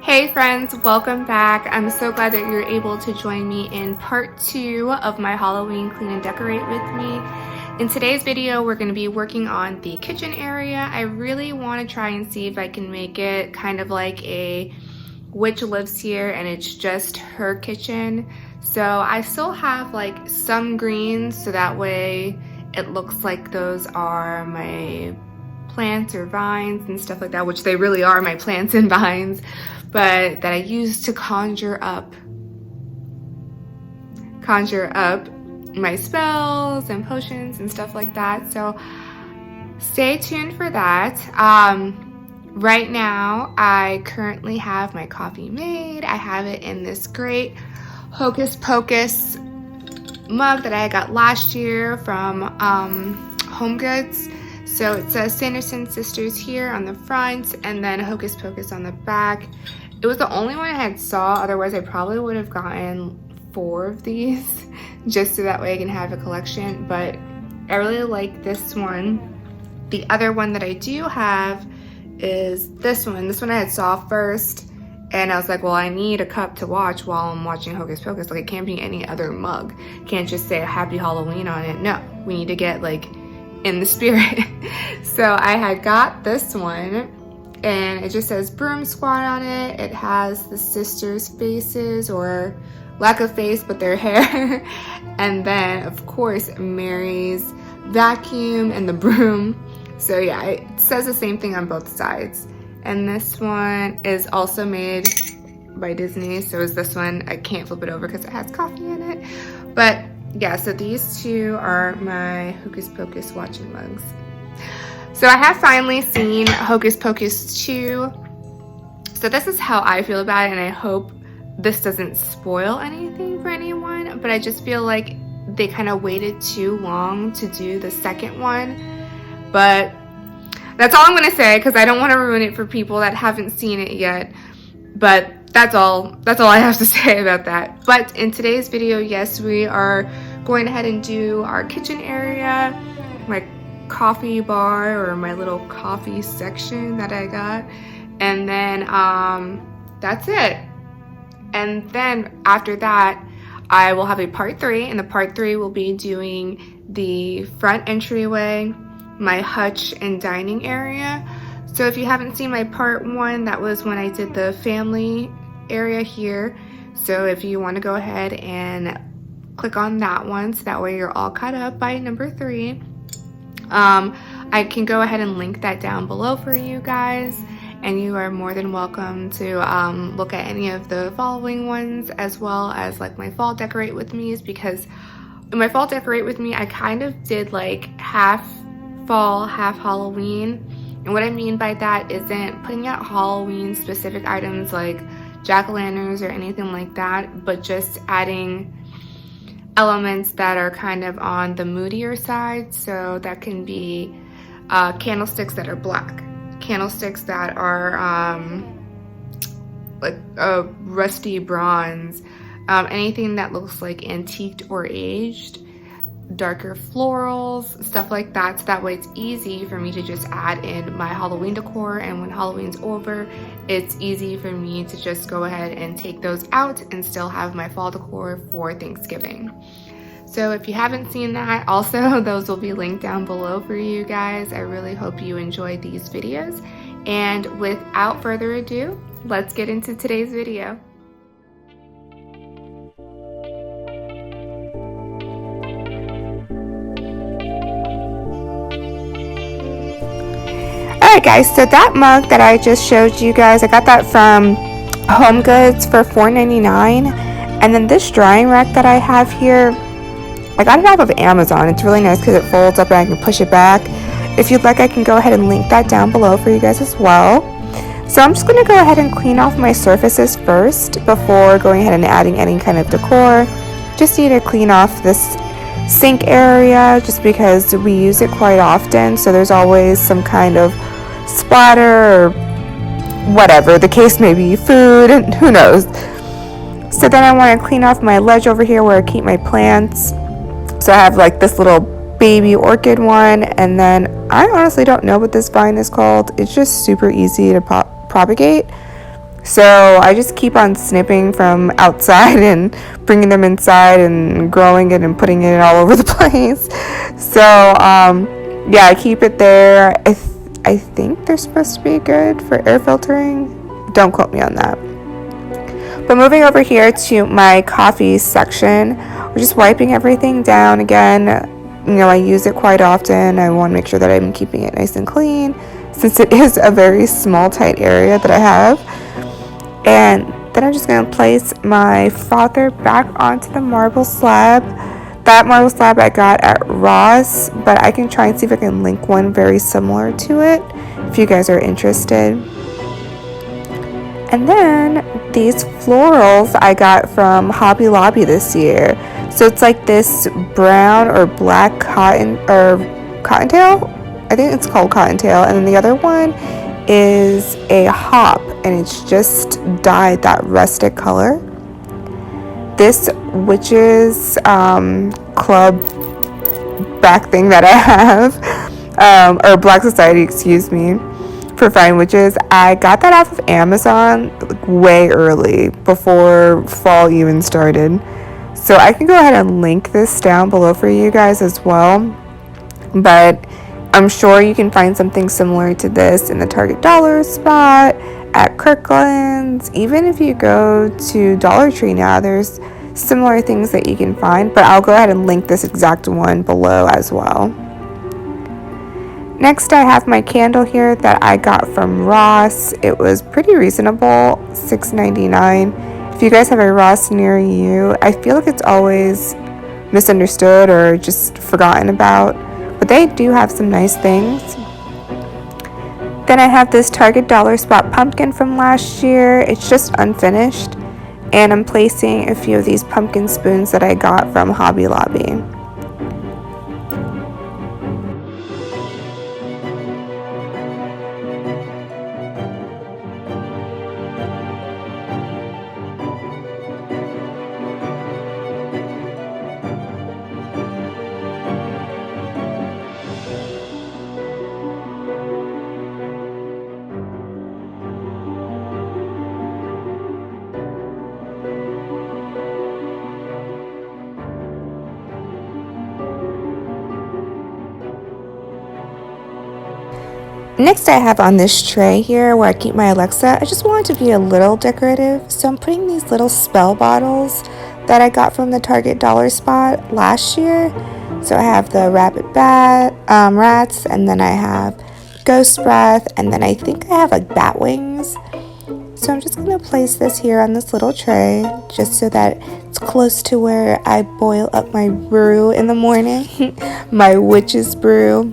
Hey friends, welcome back. I'm so glad that you're able to join me in part 2 of my Halloween clean and decorate with me. In today's video, we're going to be working on the kitchen area. I really want to try and see if I can make it kind of like a witch lives here and it's just her kitchen. So I still have like some greens so that way it looks like those are my plants or vines and stuff like that, which they really are my plants and vines, but that I use to conjure up my spells and potions and stuff like that. So stay tuned for that. Right now I currently have my coffee made. I have it in this great Hocus Pocus mug that I got last year from Home Goods. So it says Sanderson Sisters here on the front and then Hocus Pocus on the back. It was the only one I had saw, otherwise I probably would have gotten 4 of these just so that way I can have a collection, but I really like this one. The other one that I do have is this one. This one I had saw first and I was like, well, I need a cup to watch while I'm watching Hocus Pocus. Like, it can't be any other mug. Can't just say Happy Halloween on it. No, we need to get like in the spirit. So I had got this one and it just says Broom Squad on it. It has the sisters' faces, or lack of face, but their hair. And then of course Mary's vacuum and the broom. So yeah, it says the same thing on both sides. And this one is also made by Disney. So is this one. I can't flip it over because it has coffee in it. But yeah, so these two are my Hocus Pocus watching mugs. So I have finally seen Hocus Pocus 2. So this is how I feel about it, and I hope this doesn't spoil anything for anyone, but I just feel like they kind of waited too long to do the second one. But that's all I'm going to say because I don't want to ruin it for people that haven't seen it yet. But that's all I have to say about that. But in today's video, yes, we are going ahead and do our kitchen area, my coffee bar or my little coffee section that I got, and then that's it. And then after that I will have a part 3, and the part 3 will be doing the front entryway, my hutch and dining area. So if you haven't seen my part 1, that was when I did the family area here. So if you want to go ahead and click on that one so that way you're all caught up by number 3. I can go ahead and link that down below for you guys, and you are more than welcome to look at any of the following ones, as well as like my fall decorate with me's, because in my fall decorate with me I kind of did like half fall, half Halloween. And what I mean by that isn't putting out Halloween specific items like jack-o'-lanterns or anything like that, but just adding elements that are kind of on the moodier side. So that can be candlesticks that are black, candlesticks that are like rusty bronze, anything that looks like antiqued or aged, darker florals, stuff like that, so that way it's easy for me to just add in my Halloween decor, and when Halloween's over it's easy for me to just go ahead and take those out and still have my fall decor for Thanksgiving. So if you haven't seen that, also those will be linked down below for you guys. I really hope you enjoyed these videos, and without further ado, let's get into today's video. Alright guys, so that mug that I just showed you guys, I got that from Home Goods for $4.99. And then this drying rack that I have here, I got it off of Amazon. It's really nice because it folds up and I can push it back. If you'd like, I can go ahead and link that down below for you guys as well. So I'm just going to go ahead and clean off my surfaces first before going ahead and adding any kind of decor. Just need to clean off this sink area just because we use it quite often, so there's always some kind of splatter or whatever the case may be, food, and who knows. So then I want to clean off my ledge over here where I keep my plants. So I have like this little baby orchid one, and then I honestly don't know what this vine is called. It's just super easy to propagate. So I just keep on snipping from outside and bringing them inside and growing it and putting it all over the place. So yeah, I keep it there. I think they're supposed to be good for air filtering. Don't quote me on that. But moving over here to my coffee section, we're just wiping everything down again. I use it quite often. I want to make sure that I'm keeping it nice and clean since it is a very small, tight area that I have. And then I'm just going to place my frother back onto the marble slab. That marble slab I got at Ross, but I can try and see if I can link one very similar to it if you guys are interested. And then these florals I got from Hobby Lobby this year. So it's like this brown or black cottontail. I think it's called cottontail. And then the other one is a hop, and it's just dyed that rustic color. This Witches Club back thing that I have, or Black Society, excuse me, for Fine Witches, I got that off of Amazon like way early, before fall even started. So I can go ahead and link this down below for you guys as well. But I'm sure you can find something similar to this in the Target dollar spot, at Kirkland's. Even if you go to Dollar Tree now, there's similar things that you can find. But I'll go ahead and link this exact one below as well. Next, I have my candle here that I got from Ross. It was pretty reasonable, $6.99. If you guys have a Ross near you, I feel like it's always misunderstood or just forgotten about, but they do have some nice things. Then I have this Target dollar spot pumpkin from last year. It's just unfinished, and I'm placing a few of these pumpkin spoons that I got from Hobby Lobby. Next, I have on this tray here where I keep my Alexa. I just want it to be a little decorative, so I'm putting these little spell bottles that I got from the Target dollar spot last year. So I have the rabbit rats, and then I have ghost breath, and then I think I have like bat wings. So I'm just going to place this here on this little tray just so that it's close to where I boil up my brew in the morning, my witch's brew.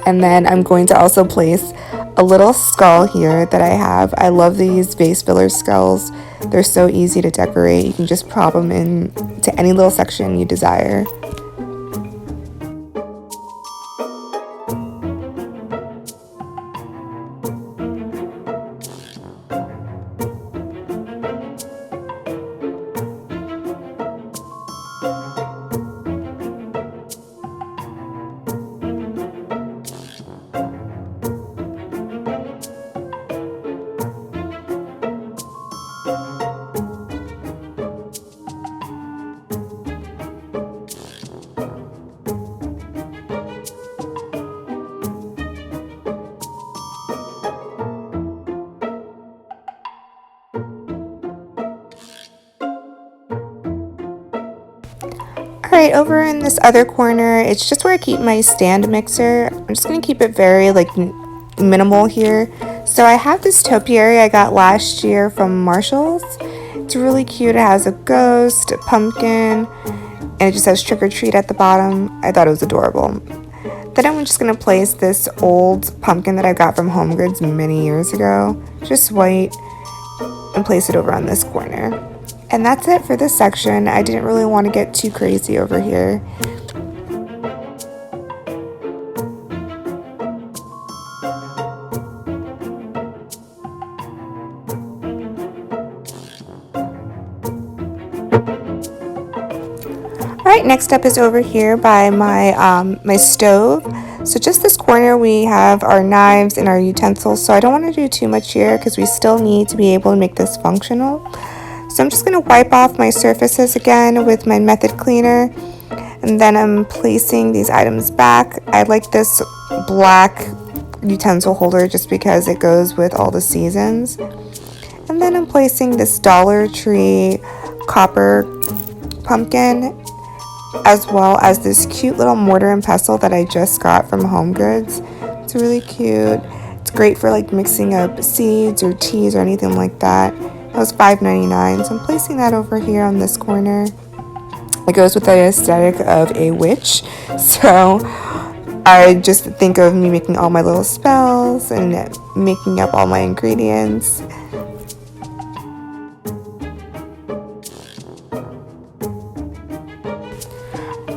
And then I'm going to also place a little skull here that I have. I love these vase filler skulls. They're so easy to decorate. You can just prop them into any little section you desire. Alright, over in this other corner, it's just where I keep my stand mixer. I'm just going to keep it very minimal here. So I have this topiary I got last year from Marshall's. It's really cute. It has a ghost, a pumpkin, and it just has trick or treat at the bottom. I thought it was adorable. Then I'm just going to place this old pumpkin that I got from Home Goods many years ago, just white, and place it over on this corner. And that's it for this section. I didn't really want to get too crazy over here. Alright, next up is over here by my stove. So just this corner we have our knives and our utensils, so I don't want to do too much here because we still need to be able to make this functional. So I'm just going to wipe off my surfaces again with my method cleaner, and then I'm placing these items back. I like this black utensil holder just because it goes with all the seasons. And then I'm placing this Dollar Tree copper pumpkin, as well as this cute little mortar and pestle that I just got from Home Goods. It's really cute. It's great for like mixing up seeds or teas or anything like that. It was $5.99, so I'm placing that over here on this corner. It goes with the aesthetic of a witch, so I just think of me making all my little spells and making up all my ingredients.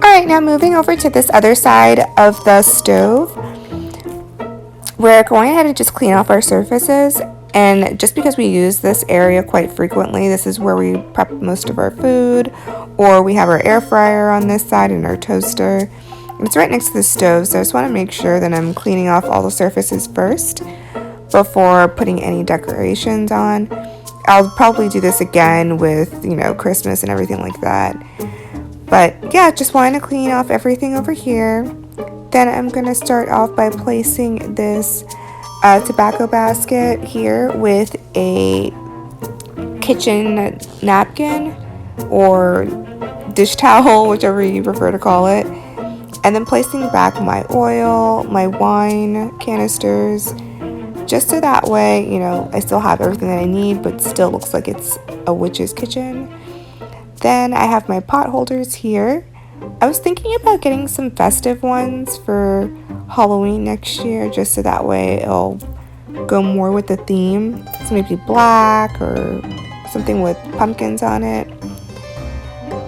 Alright, now moving over to this other side of the stove, we're going ahead and just clean off our surfaces. And just because we use this area quite frequently, this is where we prep most of our food, or we have our air fryer on this side and our toaster. And it's right next to the stove, so I just want to make sure that I'm cleaning off all the surfaces first before putting any decorations on. I'll probably do this again with, Christmas and everything like that. But yeah, just wanting to clean off everything over here. Then I'm going to start off by placing this tobacco basket here with a kitchen napkin or dish towel, whichever you prefer to call it. And then placing back my oil, my wine canisters, just so that way, I still have everything that I need, but still looks like it's a witch's kitchen. Then I have my pot holders here. I was thinking about getting some festive ones for Halloween next year, just so that way it'll go more with the theme. So maybe black or something with pumpkins on it.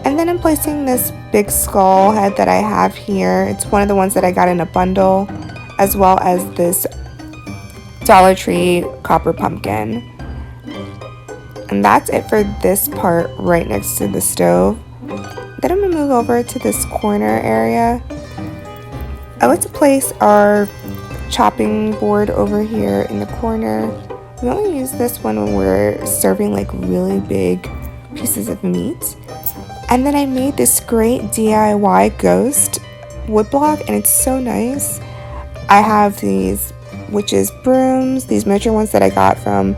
And then I'm placing this big skull head that I have here. It's one of the ones that I got in a bundle, as well as this Dollar Tree copper pumpkin. And that's it for this part right next to the stove. Then I'm going to move over to this corner area. I like to place our chopping board over here in the corner. We only use this one when we're serving like really big pieces of meat. And then I made this great DIY ghost woodblock, and it's so nice. I have these witches brooms, these miniature ones that I got from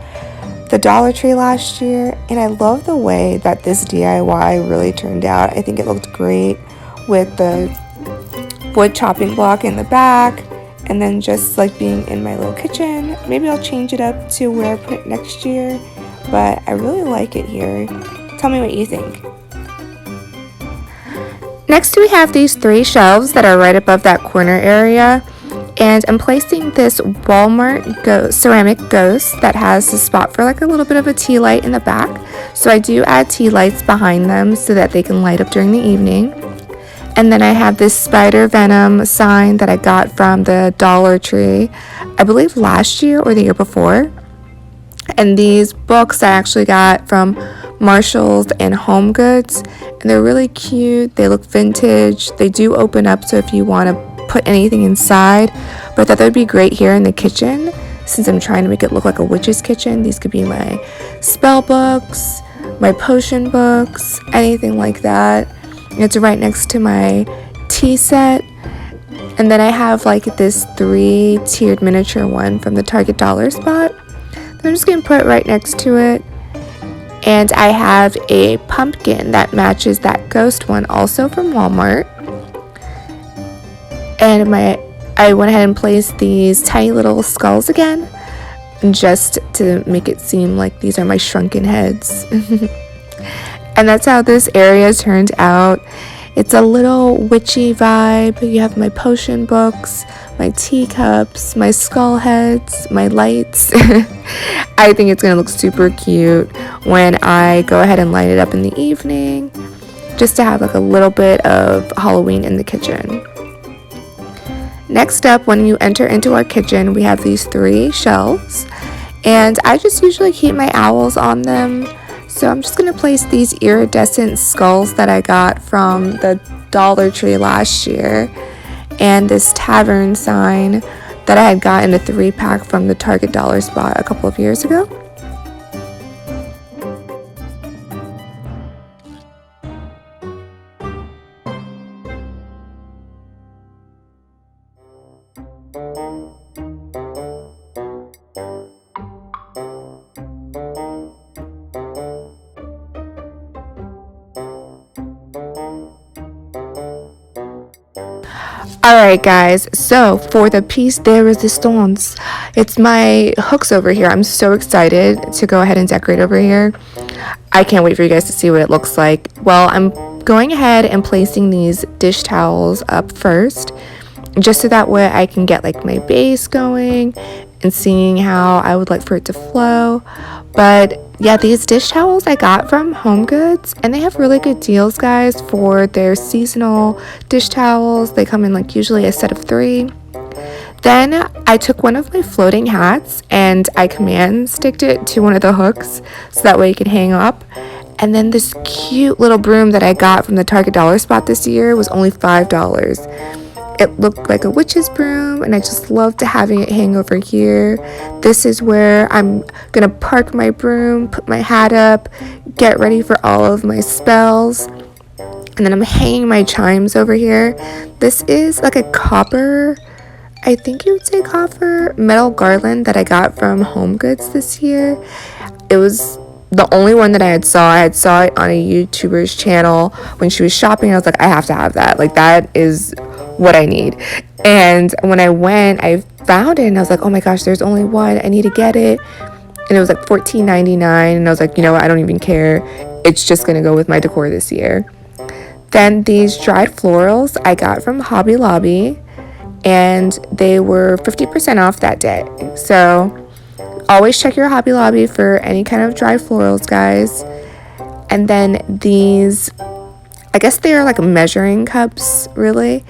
the Dollar Tree last year, and I love the way that this DIY really turned out. I think it looked great with the wood chopping block in the back, and then just like being in my little kitchen. Maybe I'll change it up to where I put it next year, but I really like it here. Tell me what you think. Next we have these 3 shelves that are right above that corner area. And I'm placing this Walmart ceramic ghost that has a spot for like a little bit of a tea light in the back. So I do add tea lights behind them so that they can light up during the evening. And then I have this spider venom sign that I got from the Dollar Tree, I believe last year or the year before. And these books I actually got from Marshalls and Home Goods. And they're really cute. They look vintage. They do open up, so if you want to put anything inside, but I thought that would be great here in the kitchen since I'm trying to make it look like a witch's kitchen. These could be my spell books, my potion books, anything like that. And it's right next to my tea set. And then I have like this 3-tiered miniature one from the Target dollar spot that I'm just going to put right next to it. And I have a pumpkin that matches that ghost one, also from Walmart. And I went ahead and placed these tiny little skulls again, just to make it seem like these are my shrunken heads. And that's how this area turned out. It's a little witchy vibe. You have my potion books, my teacups, my skull heads, my lights. I think it's going to look super cute when I go ahead and light it up in the evening, just to have like a little bit of Halloween in the kitchen. Next up, when you enter into our kitchen, we have these 3 shelves, and I just usually keep my owls on them. So I'm just going to place these iridescent skulls that I got from the Dollar Tree last year, and this tavern sign that I had gotten a 3-pack from the Target Dollar Spot a couple of years ago. Alright guys, so for the piece de resistance, it's my hooks over here. I'm so excited to go ahead and decorate over here. I can't wait for you guys to see what it looks like. Well, I'm going ahead and placing these dish towels up first, just so that way I can get like my base going and seeing how I would like for it to flow. But yeah, these dish towels I got from HomeGoods, and they have really good deals, guys, for their seasonal dish towels. They come in like usually a set of 3. Then I took one of my floating hats and I command sticked it to one of the hooks so that way it can hang up. And then this cute little broom that I got from the Target Dollar Spot this year was only $5. It looked like a witch's broom, and I just loved having it hang over here. This is where I'm gonna park my broom, put my hat up, get ready for all of my spells. And then I'm hanging my chimes over here. This is like a copper, I think you would say copper, metal garland that I got from HomeGoods this year. It was the only one that I had saw it on a YouTuber's channel when she was shopping. I was like, I have to have that. Like, that is what I need. And when I went, I found it and I was like, oh my gosh, there's only one. I need to get it. And it was like $14.99. And I was like, you know what? I don't even care. It's just going to go with my decor this year. Then these dried florals I got from Hobby Lobby, and they were 50% off that day. So always check your Hobby Lobby for any kind of dried florals, guys. And then these, I guess they are like measuring cups, really.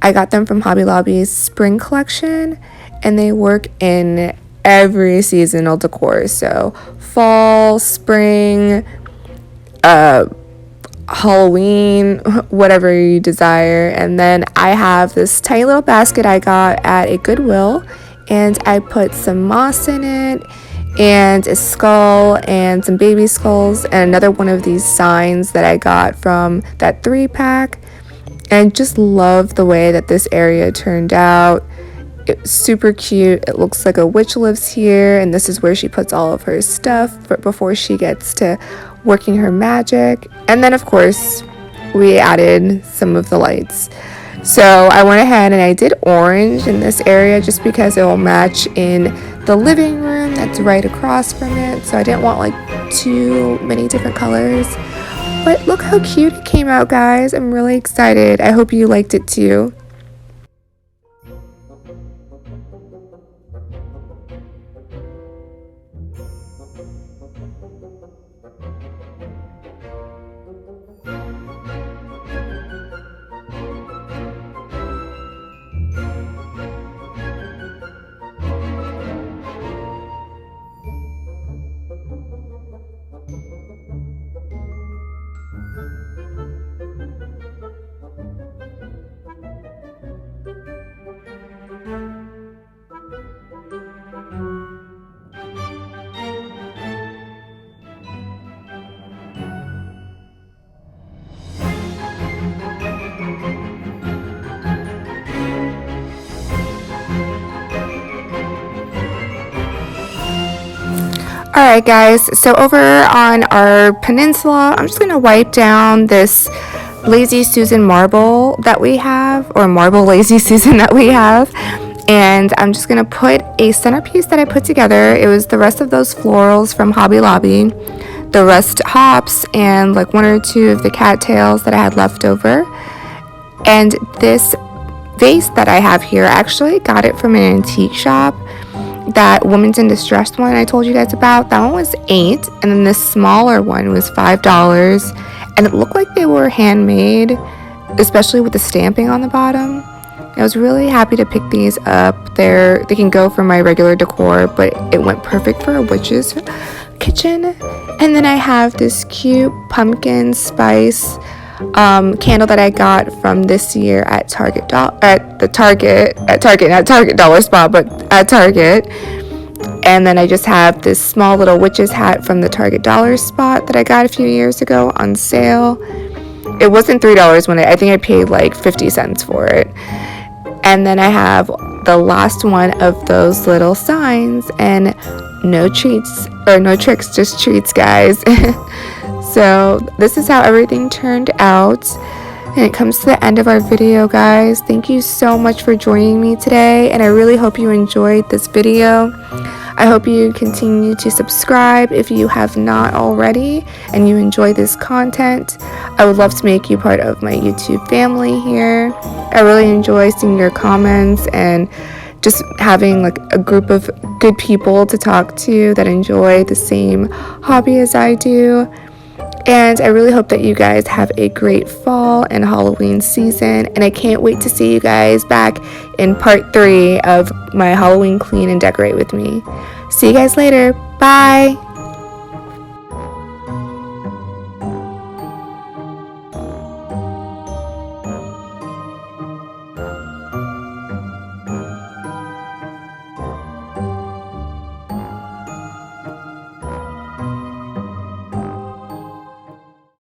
I got them from Hobby Lobby's spring collection, and they work in every seasonal decor. So fall, spring, Halloween, whatever you desire. And then I have this tiny little basket I got at a Goodwill, and I put some moss in it and a skull and some baby skulls and another one of these signs that I got from that 3-pack. And just love the way that this area turned out. It's super cute. It looks like a witch lives here, and this is where she puts all of her stuff before she gets to working her magic. And then of course we added some of the lights. So I went ahead and I did orange in this area just because it will match in the living room that's right across from it. So I didn't want like too many different colors. But look how cute it came out, guys. I'm really excited. I hope you liked it too. Alright guys, so over on our peninsula, I'm just going to wipe down this Lazy Susan marble that we have, or marble Lazy Susan that we have, and I'm just going to put a centerpiece that I put together. It was the rest of those florals from Hobby Lobby, the rust hops, and like 1 or 2 of the cattails that I had left over. And this vase that I have here, I actually got it from an antique shop. That Women's in Distress one I told you guys about, that one was $8, and then this smaller one was $5, and it looked like they were handmade, especially with the stamping on the bottom. I was really happy to pick these up. They can go for my regular decor, but it went perfect for a witch's kitchen. And then I have this cute pumpkin spice candle that I got from this year at Target, not Target Dollar Spot, but at Target. And then I just have this small little witch's hat from the Target Dollar Spot that I got a few years ago on sale. It wasn't $3 when I think I paid like 50 cents for it. And then I have the last one of those little signs, and no treats or no tricks, just treats, guys. So this is how everything turned out. And it comes to the end of our video, guys. Thank you so much for joining me today, and I really hope you enjoyed this video. I hope you continue to subscribe if you have not already and you enjoy this content. I would love to make you part of my YouTube family here. I really enjoy seeing your comments and just having like a group of good people to talk to that enjoy the same hobby as I do. And I really hope that you guys have a great fall and Halloween season. And I can't wait to see you guys back in part 3 of my Halloween Clean and Decorate with me. See you guys later. Bye.